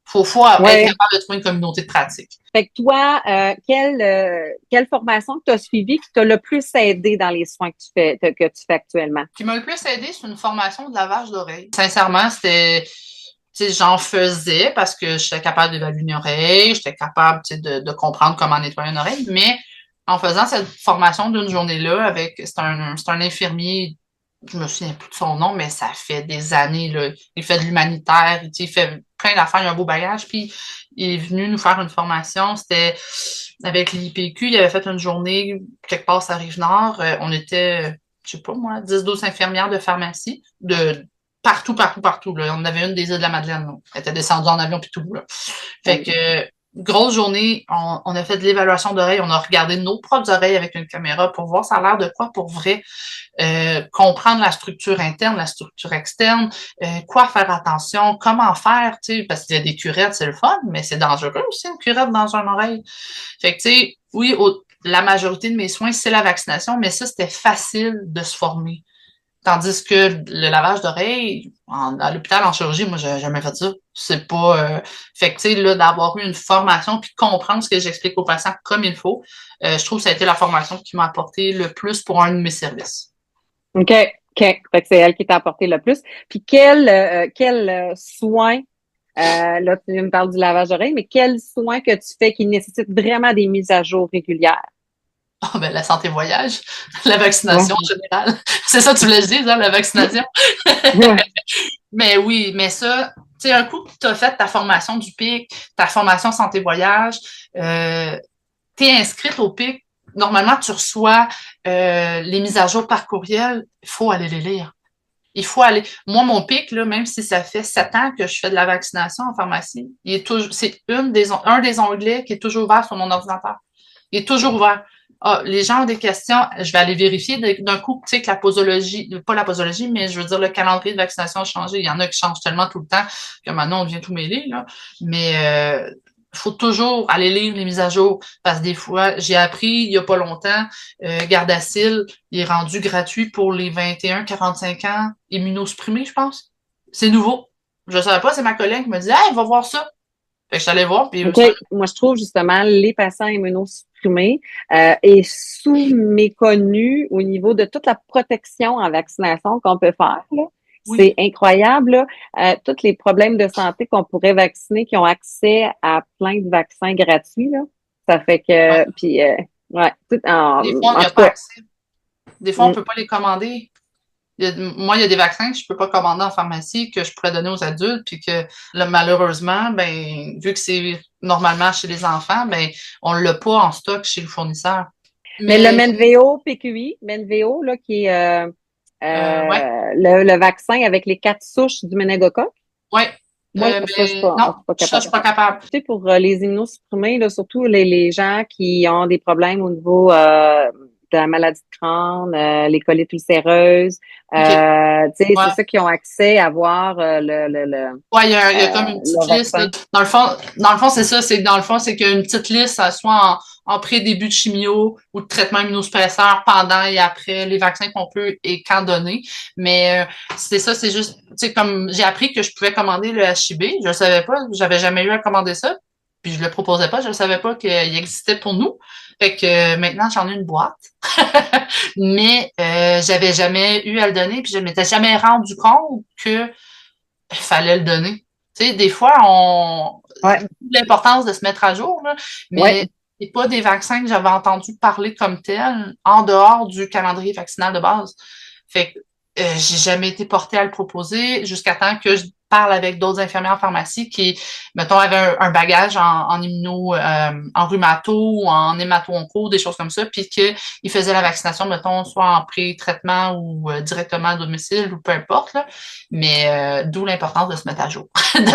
Faut être Oui. capable de trouver une communauté de pratique. Fait que toi, quelle formation que tu as suivie qui t'a le plus aidé dans les soins que tu fais actuellement? Ce qui m'a le plus aidé, c'est une formation de lavage d'oreilles. Sincèrement, c'était, tu sais, j'en faisais parce que j'étais capable d'évaluer une oreille, j'étais capable, tu sais, de comprendre comment nettoyer une oreille, mais en faisant cette formation d'une journée-là c'est un infirmier, je me souviens plus de son nom, mais ça fait des années, là. Il fait de l'humanitaire, tu sais, il fait plein d'affaires, il a un beau bagage, puis il est venu nous faire une formation. C'était avec l'IPQ, il avait fait une journée quelque part à Rive-Nord. On était, je sais pas moi, 10-12 infirmières de pharmacie, de partout, partout, partout. Là. On avait une des îles de la Madeleine. Là. Elle était descendue en avion puis tout. Là. Fait que grosse journée, on a fait de l'évaluation d'oreilles, on a regardé nos propres oreilles avec une caméra pour voir ça a l'air de quoi pour vrai. Comprendre la structure interne, la structure externe, quoi faire attention, comment faire, tu sais, parce qu'il y a des curettes, c'est le fun, mais c'est dangereux aussi une curette dans une oreille. Fait que, tu sais, oui, la majorité de mes soins, c'est la vaccination, mais ça, c'était facile de se former. Tandis que le lavage d'oreilles, à l'hôpital en chirurgie, moi, j'ai jamais fait ça. C'est pas. Fait que, tu sais, là, d'avoir eu une formation puis comprendre ce que j'explique aux patients comme il faut, je trouve que ça a été la formation qui m'a apporté le plus pour un de mes services. OK, OK. Fait que c'est elle qui t'a apporté le plus. Puis quel soin, là, tu me parles du lavage d'oreilles, mais quel soin que tu fais qui nécessite vraiment des mises à jour régulières? Ah, ben, la santé voyage, la Ouais. vaccination en général. C'est ça, tu voulais dire, hein, la vaccination? Ouais. Mais oui, mais ça, tu sais, un coup que tu as fait ta formation du PIC, ta formation santé voyage, tu es inscrite au PIC, normalement, tu reçois les mises à jour par courriel, il faut aller les lire. Il faut aller. Moi, mon PIC, là, même si ça fait 7 ans que je fais de la vaccination en pharmacie, c'est un des onglets qui est toujours ouvert sur mon ordinateur. Il est toujours ouvert. Ah, les gens ont des questions, je vais aller vérifier d'un coup, tu sais, que la posologie, pas la posologie, mais je veux dire, le calendrier de vaccination a changé. Il y en a qui changent tellement tout le temps que maintenant, on devient tout mêlé, là. Mais faut toujours aller lire les mises à jour parce que des fois, j'ai appris il y a pas longtemps, Gardasil, il est rendu gratuit pour les 21-45 ans immunosupprimés, je pense. C'est nouveau. Je savais pas, c'est ma collègue qui me dit, hey, va voir ça. Fait que je suis allée voir, puis OK. Moi, je trouve justement les patients immunosupprimés est sous-méconnu au niveau de toute la protection en vaccination qu'on peut faire, là. Oui. C'est incroyable, là. Tous les problèmes de santé qu'on pourrait vacciner, qui ont accès à plein de vaccins gratuits, là. Ça fait Ouais. que, puis, ouais, Des fois, il n'y en a tout pas cas, accès. Des fois, on ne mm, peut pas les commander. Moi, il y a des vaccins que je peux pas commander en pharmacie, que je pourrais donner aux adultes, puis que là, malheureusement, ben, vu que c'est normalement chez les enfants, ben, on l'a pas en stock chez le fournisseur. mais le Mais Menveo PQI, Menveo, là, qui est ouais, le vaccin avec les 4 souches du méningocoque, ouais. moi, ça, Mais je non, suis pas ça, je capable. suis pas capable. Tu sais, pour les immunosupprimés, là, surtout les gens qui ont des problèmes au niveau de la maladie de Crohn, les colites ulcéreuses, OK. tu sais, c'est Ouais. ça qui ont accès à avoir Ouais, il y a comme une petite le liste, là. vaccin. Dans le fond, c'est ça, c'est que dans le fond, c'est qu'il y a une petite liste, soit en pré-début de chimio ou de traitement immunosuppresseur pendant et après les vaccins qu'on peut et quand donner. Mais c'est ça, c'est juste, tu sais, comme j'ai appris que je pouvais commander le HIB, je le savais pas, j'avais jamais eu à commander ça, puis je le proposais pas, je ne savais pas qu'il existait pour nous. Fait que maintenant, j'en ai une boîte. Mais j'avais jamais eu à le donner, puis je m'étais jamais rendu compte que il fallait le donner. Tu sais, des fois, Ouais, l'importance de se mettre à jour, là, ouais. mais c'est pas des vaccins que j'avais entendu parler comme tels en dehors du calendrier vaccinal de base. Fait que j'ai jamais été portée à le proposer jusqu'à temps que je parle avec d'autres infirmières en pharmacie qui, mettons, avaient un bagage en immuno, en rhumato ou en hémato-onco, des choses comme ça, puis qu'ils faisaient la vaccination, mettons, soit en pré-traitement ou directement à domicile ou peu importe, là. Mais d'où l'importance de se mettre à jour,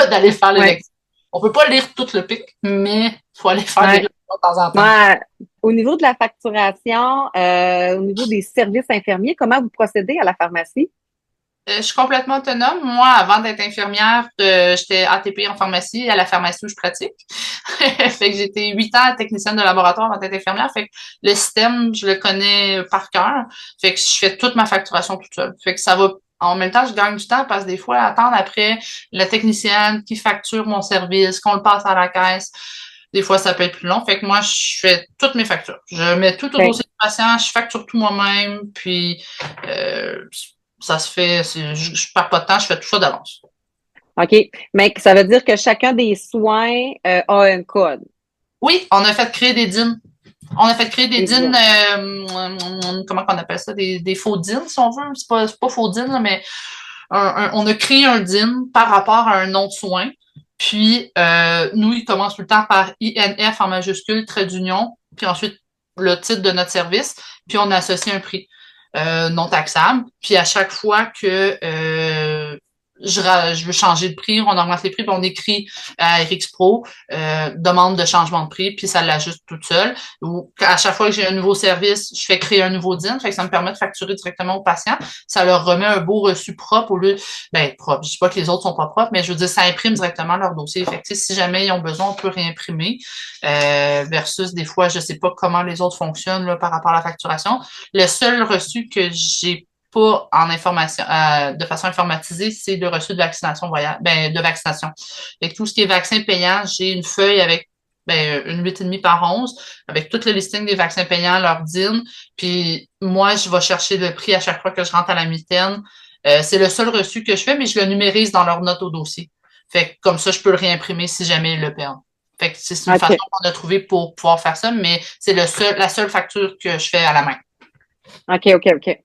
d'aller faire les Ouais, lectures. On peut pas lire tout le pic, mais il faut aller faire des ouais. lectures de temps en temps. Moi, au niveau de la facturation, au niveau des services infirmiers, comment vous procédez à la pharmacie? Je suis complètement autonome. Moi, avant d'être infirmière, j'étais ATP en pharmacie, à la pharmacie où je pratique. Fait que j'étais 8 ans technicienne de laboratoire avant d'être infirmière. Fait que le système, je le connais par cœur. Fait que je fais toute ma facturation toute seule. Fait que ça va. En même temps, je gagne du temps parce que des fois, attendre après la technicienne qui facture mon service, qu'on le passe à la caisse, des fois, ça peut être plus long. Fait que moi, je fais toutes mes factures. Je mets tout au OK. dossier du patient, je facture tout moi-même, puis euh, ça se fait, je perds pas de temps, je fais tout ça d'avance. OK. Mais ça veut dire que chacun des soins a un code. Oui, on a fait créer des DIN. On a fait créer des Et DIN, bien, comment on appelle ça, des faux DIN, si on veut. C'est pas faux DIN, là, mais on a créé un DIN par rapport à un nom de soin. Puis, nous, il commence tout le temps par INF en majuscule, trait d'union, puis ensuite le titre de notre service, puis on associe un prix non taxable. Puis à chaque fois que je veux changer de prix, on augmente les prix, puis on écrit à RX Pro demande de changement de prix, puis ça l'ajuste toute seule. Ou à chaque fois que j'ai un nouveau service, je fais créer un nouveau DIN, fait que ça me permet de facturer directement au patient. Ça leur remet un beau reçu propre au lieu, ben propre. Je dis pas que les autres sont pas propres, mais je veux dire, ça imprime directement leur dossier. Fait que, si jamais ils ont besoin, on peut réimprimer. Versus des fois, je sais pas comment les autres fonctionnent là, par rapport à la facturation. Le seul reçu que j'ai pas en information, de façon informatisée, c'est le reçu de vaccination voyage, ben, de vaccination. Fait que tout ce qui est vaccin payant, j'ai une feuille avec une 8,5 par 11, avec tout le listing des vaccins payants, leur DIN. Puis moi, je vais chercher le prix à chaque fois que je rentre à la mitaine. C'est le seul reçu que je fais, mais je le numérise dans leur note au dossier. Fait que comme ça, je peux le réimprimer si jamais ils le perdent. Fait que c'est une façon OK. qu'on a trouvé pour pouvoir faire ça, mais c'est la seule facture que je fais à la main. OK, OK, OK.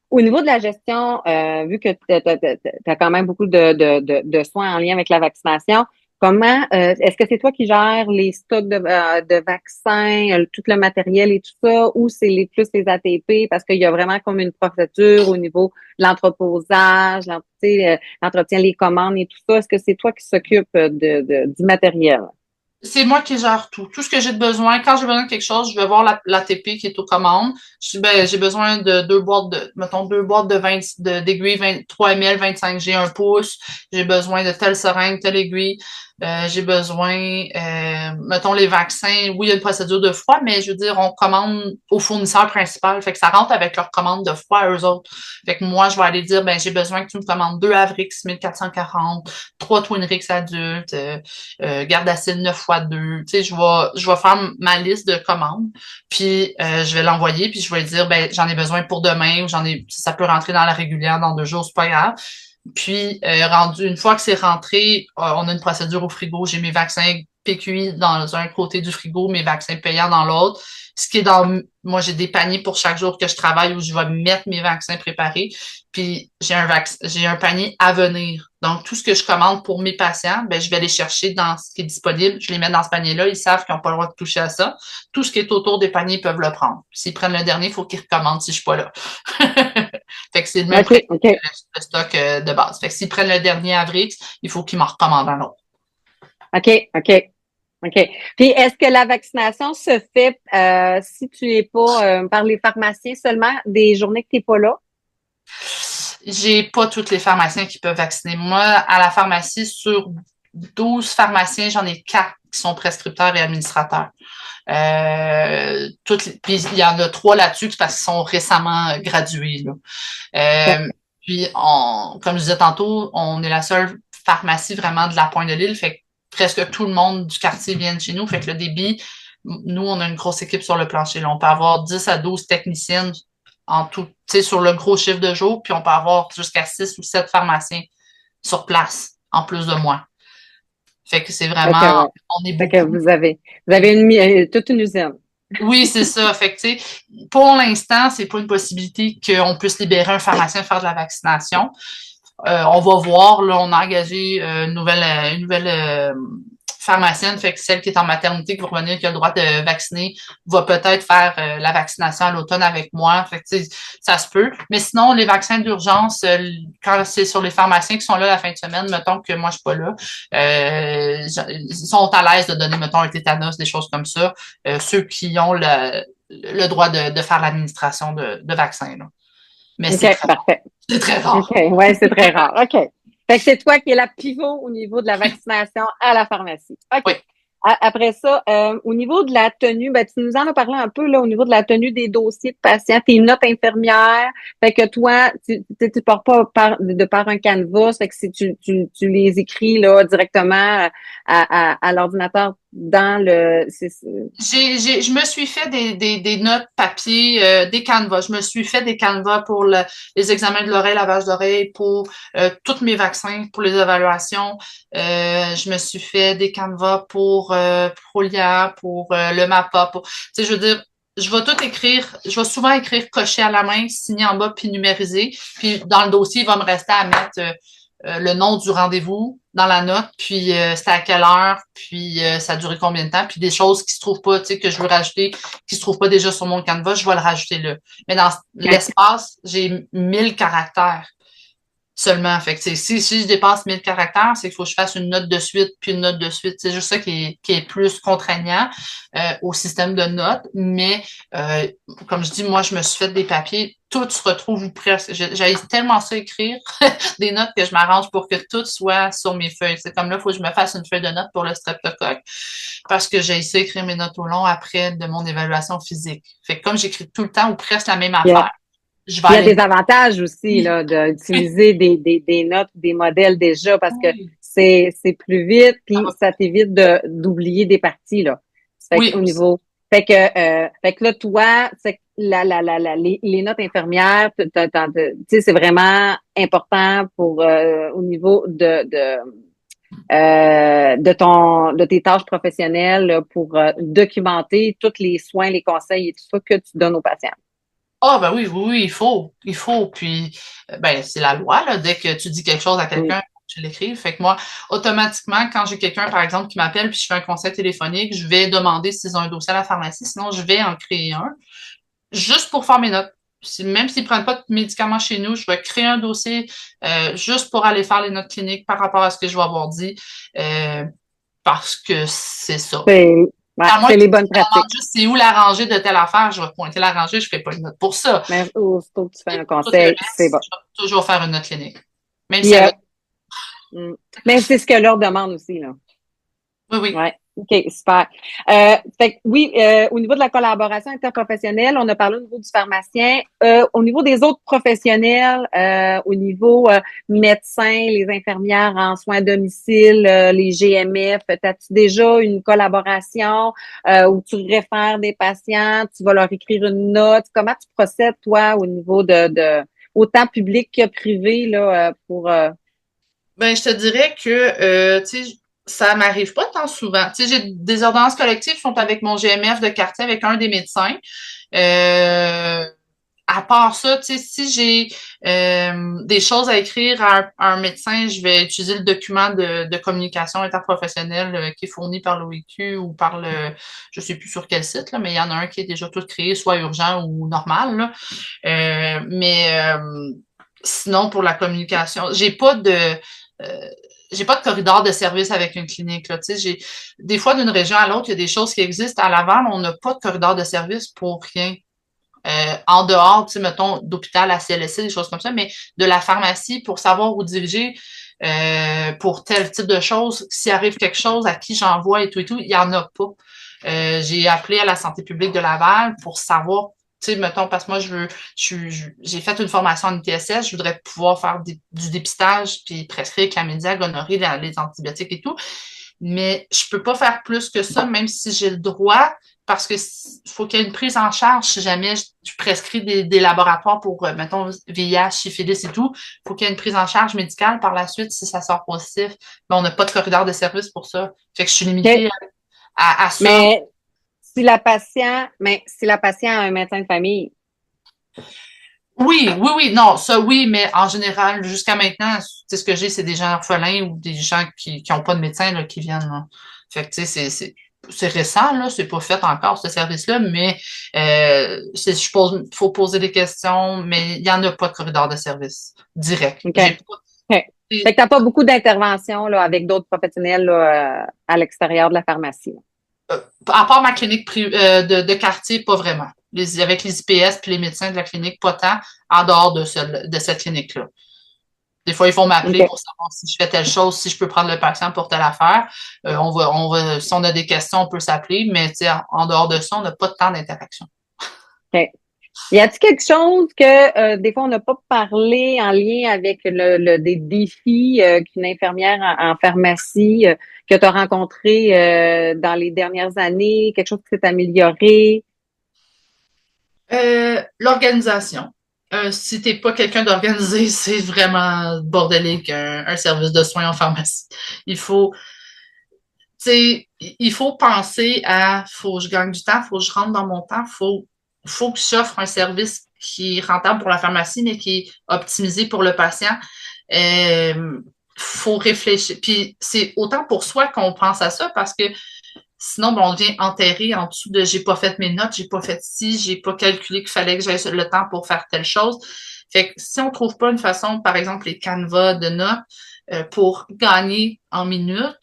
Au niveau de la gestion, vu que tu as quand même beaucoup de soins en lien avec la vaccination, comment est-ce que c'est toi qui gères les stocks de vaccins, tout le matériel et tout ça, ou c'est plus les ATP parce qu'il y a vraiment comme une procédure au niveau de l'entreposage, tu sais, l'entretien, les commandes et tout ça. Est-ce que c'est toi qui s'occupe du matériel? C'est moi qui gère tout. Tout ce que j'ai de besoin. Quand j'ai besoin de quelque chose, je vais voir l'ATP qui est aux commandes. Je dis, ben, j'ai besoin de mettons, 2 boîtes d'aiguilles 3 ml, 25G, 1 pouce. J'ai besoin de telle seringue, telle aiguille. J'ai besoin, mettons, les vaccins. Oui, il y a une procédure de froid, mais je veux dire, on commande au fournisseur principal. Fait que ça rentre avec leur commande de froid à eux autres. Fait que moi, je vais aller dire, ben, j'ai besoin que tu me commandes 2 Avrix 1440, 3 Twinrix adultes, Gardasil 9x2. Tu sais, je vais faire ma liste de commandes, puis je vais l'envoyer, puis je vais dire, ben, j'en ai besoin pour demain, ou ça peut rentrer dans la régulière dans 2 jours, c'est pas grave. Puis, une fois que c'est rentré, on a une procédure au frigo. J'ai mes vaccins PQI dans un côté du frigo, mes vaccins payants dans l'autre. Ce qui est moi, j'ai des paniers pour chaque jour que je travaille où je vais mettre mes vaccins préparés. Puis, j'ai un panier à venir. Donc, tout ce que je commande pour mes patients, ben, je vais les chercher dans ce qui est disponible. Je les mets dans ce panier-là. Ils savent qu'ils n'ont pas le droit de toucher à ça. Tout ce qui est autour des paniers, ils peuvent le prendre. S'ils prennent le dernier, il faut qu'ils recommandent si je suis pas là. Fait que c'est le même OK, principe OK. que le stock de base. Fait que s'ils prennent le dernier Avrix, il faut qu'ils m'en recommandent un autre. OK, OK, OK. Puis, est-ce que la vaccination se fait si tu es pas par les pharmaciens seulement des journées que tu n'es pas là? J'ai pas tous les pharmaciens qui peuvent vacciner. Moi, à la pharmacie, sur 12 pharmaciens, j'en ai 4 qui sont prescripteurs et administrateurs. Puis il y en a 3 là-dessus parce qu'ils sont récemment gradués. Là. OK. Puis, comme je disais tantôt, on est la seule pharmacie vraiment de la Pointe de l'Île. Fait que presque tout le monde du quartier vient de chez nous. Fait que le débit, nous, on a une grosse équipe sur le plancher. Là. On peut avoir 10 à 12 techniciennes en tout, tu sais, sur le gros chiffre de jour. Puis on peut avoir jusqu'à 6 ou 7 pharmaciens sur place, en plus de moi. Fait que c'est OK, vraiment, ouais. on est Fait que beaucoup. vous avez toute une usine. Oui, c'est ça. Fait que, tu sais, pour l'instant, c'est pas une possibilité qu'on puisse libérer un pharmacien de faire de la vaccination. On va voir, là, on a engagé une nouvelle pharmacienne, fait que celle qui est en maternité qui va revenir, qui a le droit de vacciner, va peut-être faire la vaccination à l'automne avec moi. Fait que, tu sais, ça se peut. Mais sinon, les vaccins d'urgence, quand c'est sur les pharmaciens qui sont là la fin de semaine, mettons que moi je suis pas là, ils sont à l'aise de donner, mettons, un tétanos, des choses comme ça. Ceux qui ont le droit de faire l'administration de vaccins. Là. Mais OK, c'est très rare. parfait. C'est très OK, rare. ouais, c'est très rare. OK. Fait que c'est toi qui es la pivot au niveau de la vaccination à la pharmacie. Oui. OK. Après ça, au niveau de la tenue, ben, tu nous en as parlé un peu là, au niveau de la tenue des dossiers de patients, tes notes infirmières, fait que toi, tu pars pas de par un canevas, fait que si tu les écris là directement à l'ordinateur dans le. Je me suis fait des notes papier, des canevas. Je me suis fait des canevas pour les examens de l'oreille, lavage d'oreille, pour tous mes vaccins, pour les évaluations. Je me suis fait des canevas pour Prolia, pour le MAPA. Tu sais, je veux dire, je vais tout écrire. Je vais souvent écrire coché à la main, signé en bas, puis numérisé. Puis dans le dossier, il va me rester à mettre le nom du rendez-vous dans la note, puis c'était à quelle heure, puis ça a duré combien de temps, puis des choses qui se trouvent pas, tu sais, que je veux rajouter, qui se trouvent pas déjà sur mon canevas, je vais le rajouter là. Mais dans l'espace, j'ai 1000 caractères seulement. Fait que si je dépasse 1000 caractères, c'est qu'il faut que je fasse une note de suite, puis une note de suite. C'est juste ça qui est plus contraignant au système de notes. Mais comme je dis, moi, je me suis fait des papiers, tout se retrouve ou presque. J'ai tellement ça écrire des notes que je m'arrange pour que tout soit sur mes feuilles. C'est comme là, il faut que je me fasse une feuille de notes pour le streptocoque parce que j'ai essayé d'écrire mes notes au long après de mon évaluation physique. Fait que comme j'écris tout le temps ou presque la même affaire, je vais Il y a aller. des avantages aussi Oui, là, d'utiliser des notes, des modèles déjà parce que oui, c'est plus vite, puis ça t'évite d'oublier des parties là. Fait que, oui, au niveau, fait que là toi, c'est les notes infirmières, tu sais, c'est vraiment important pour au niveau de tes tâches professionnelles là, pour documenter tous les soins, les conseils et tout ça que tu donnes aux patients. ah ben oui, oui, oui, il faut. Puis ben c'est la loi là. Dès que tu dis quelque chose à Mm. quelqu'un, tu l'écris. Fait que moi, automatiquement, quand j'ai quelqu'un par exemple qui m'appelle puis je fais un conseil téléphonique, je vais demander s'ils ont un dossier à la pharmacie. Sinon, je vais en créer un juste pour faire mes notes. Même s'ils prennent pas de médicaments chez nous, je vais créer un dossier juste pour aller faire les notes cliniques par rapport à ce que je vais avoir dit, euh, parce que c'est ça. C'est ouais, À moins c'est que les tu bonnes me demandes pratiques. juste c'est où la rangée de telle affaire, je vais pointer la rangée, je fais pas une note pour ça. Mais aussitôt que tu fais Et un pour tout le conseil, c'est bon. reste, je vais toujours faire une note clinique. Même si Puis, elle va être... mm. Mais c'est ce que leur demande aussi, là. Oui, oui. Ouais. OK, super. Fait que oui, au niveau de la collaboration interprofessionnelle, on a parlé au niveau du pharmacien. Au niveau des autres professionnels, au niveau médecins, les infirmières en soins à domicile, les GMF, as-tu déjà une collaboration où tu réfères des patients, tu vas leur écrire une note? Comment tu procèdes, toi, au niveau de autant public que privé, là, pour... Ben, je te dirais que, tu sais, ça m'arrive pas tant souvent. Tu sais, j'ai des ordonnances collectives qui sont avec mon GMF de quartier, avec un des médecins. Euh, à part ça, tu sais, si j'ai des choses à écrire à un médecin, je vais utiliser le document de communication interprofessionnelle qui est fourni par l'OIQ ou par je sais plus sur quel site, là, mais il y en a un qui est déjà tout créé, soit urgent ou normal, là. Sinon, pour la communication, euh, j'ai pas de corridor de service avec une clinique. Là. Tu sais, des fois, d'une région à l'autre, il y a des choses qui existent. À Laval, on n'a pas de corridor de service pour rien. En dehors, tu sais, mettons, d'hôpital à CLSC, des choses comme ça, mais de la pharmacie pour savoir où diriger pour tel type de choses, s'il arrive quelque chose, à qui j'envoie et tout, il n'y en a pas. J'ai appelé à la santé publique de Laval pour savoir, tu sais, mettons, parce que moi, j'ai fait une formation en ITSS, je voudrais pouvoir faire du dépistage puis prescrire chlamydia, gonorrhée, les antibiotiques et tout. Mais je peux pas faire plus que ça, même si j'ai le droit, parce que faut qu'il y ait une prise en charge si jamais je prescris des laboratoires pour, mettons, VIH, syphilis et tout. Faut qu'il y ait une prise en charge médicale par la suite si ça sort positif. Mais on n'a pas de corridor de service pour ça. Fait que je suis limitée OK. à ça. Mais si la patient a un médecin de famille, Oui, oui, oui, non, ça oui, mais en général, jusqu'à maintenant, c'est ce que j'ai, c'est des gens orphelins ou des gens qui ont pas de médecin là, qui viennent. Là. Fait que tu sais, c'est récent, là, c'est pas fait encore, ce service-là, mais je pose, faut poser des questions, mais il y en a pas de corridor de service direct. OK. J'ai OK. Fait que t'as pas beaucoup d'interventions là, avec d'autres professionnels là, à l'extérieur de la pharmacie. à part ma clinique de quartier, pas vraiment. Avec les IPS puis les médecins de la clinique, pas tant, en dehors de cette clinique-là. Des fois, ils vont m'appeler OK. pour savoir si je fais telle chose, si je peux prendre le patient pour telle affaire. Si on a des questions, on peut s'appeler, mais en dehors de ça, on n'a pas de temps d'interaction. OK. Y a-t-il quelque chose que des fois on n'a pas parlé en lien avec des défis qu'une infirmière en pharmacie que tu as rencontré dans les dernières années, quelque chose qui s'est amélioré? L'organisation. Si t'es pas quelqu'un d'organisé, c'est vraiment bordélique un service de soins en pharmacie. Il faut, il faut penser faut que je gagne du temps, faut que je rentre dans mon temps, faut que j'offre un service qui est rentable pour la pharmacie, mais qui est optimisé pour le patient. Faut réfléchir. Puis c'est autant pour soi qu'on pense à ça parce que sinon, ben, on vient enterrer en dessous de j'ai pas fait mes notes, j'ai pas fait ci, j'ai pas calculé qu'il fallait que j'aie le temps pour faire telle chose. Fait que si on trouve pas une façon, par exemple, les canevas de notes pour gagner en minutes,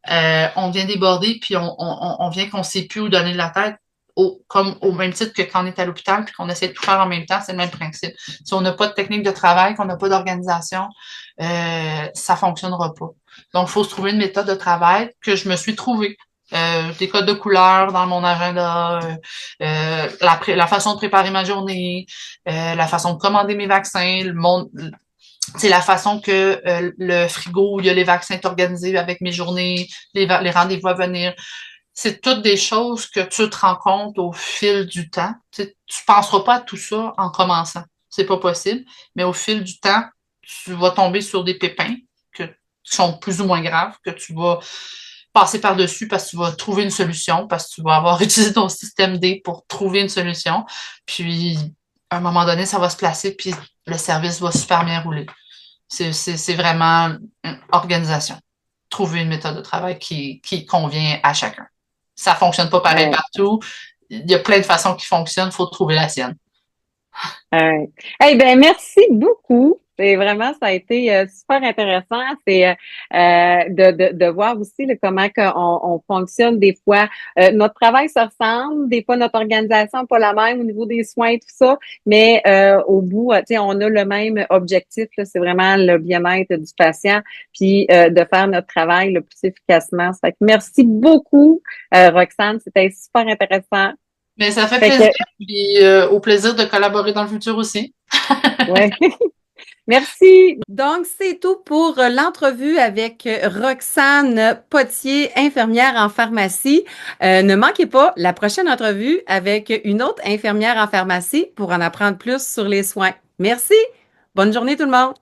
on vient déborder puis on vient qu'on sait plus où donner de la tête. Comme au même titre que quand on est à l'hôpital puis qu'on essaie de tout faire en même temps, c'est le même principe. Si on n'a pas de technique de travail, qu'on n'a pas d'organisation, ça fonctionnera pas. Donc, il faut se trouver une méthode de travail que je me suis trouvée. Des codes de couleurs dans mon agenda, la façon de préparer ma journée, la façon de commander mes vaccins, c'est la façon que le frigo où il y a les vaccins est organisé avec mes journées, les rendez-vous à venir. C'est toutes des choses que tu te rends compte au fil du temps. Tu penseras pas à tout ça en commençant. C'est pas possible. Mais au fil du temps, tu vas tomber sur des pépins qui sont plus ou moins graves, que tu vas passer par-dessus parce que tu vas trouver une solution, parce que tu vas avoir utilisé ton système D pour trouver une solution. Puis, à un moment donné, ça va se placer, puis le service va super bien rouler. C'est vraiment une organisation. Trouver une méthode de travail qui convient à chacun. Ça fonctionne pas pareil Ouais. partout. Il y a plein de façons qui fonctionnent, il faut trouver la sienne. Eh ben, merci beaucoup. C'est vraiment, ça a été super intéressant. C'est de voir aussi là, comment on fonctionne des fois. Notre travail se ressemble, des fois notre organisation n'est pas la même au niveau des soins et tout ça, mais au bout, tu sais, on a le même objectif. Là, c'est vraiment le bien-être du patient, puis de faire notre travail le plus efficacement. Ça fait que merci beaucoup, Roxane. C'était super intéressant. Mais ça fait Fait plaisir, que, puis au plaisir de collaborer dans le futur aussi. ouais. Merci. Donc, c'est tout pour l'entrevue avec Roxane Potier, infirmière en pharmacie. Ne manquez pas la prochaine entrevue avec une autre infirmière en pharmacie pour en apprendre plus sur les soins. Merci. Bonne journée tout le monde!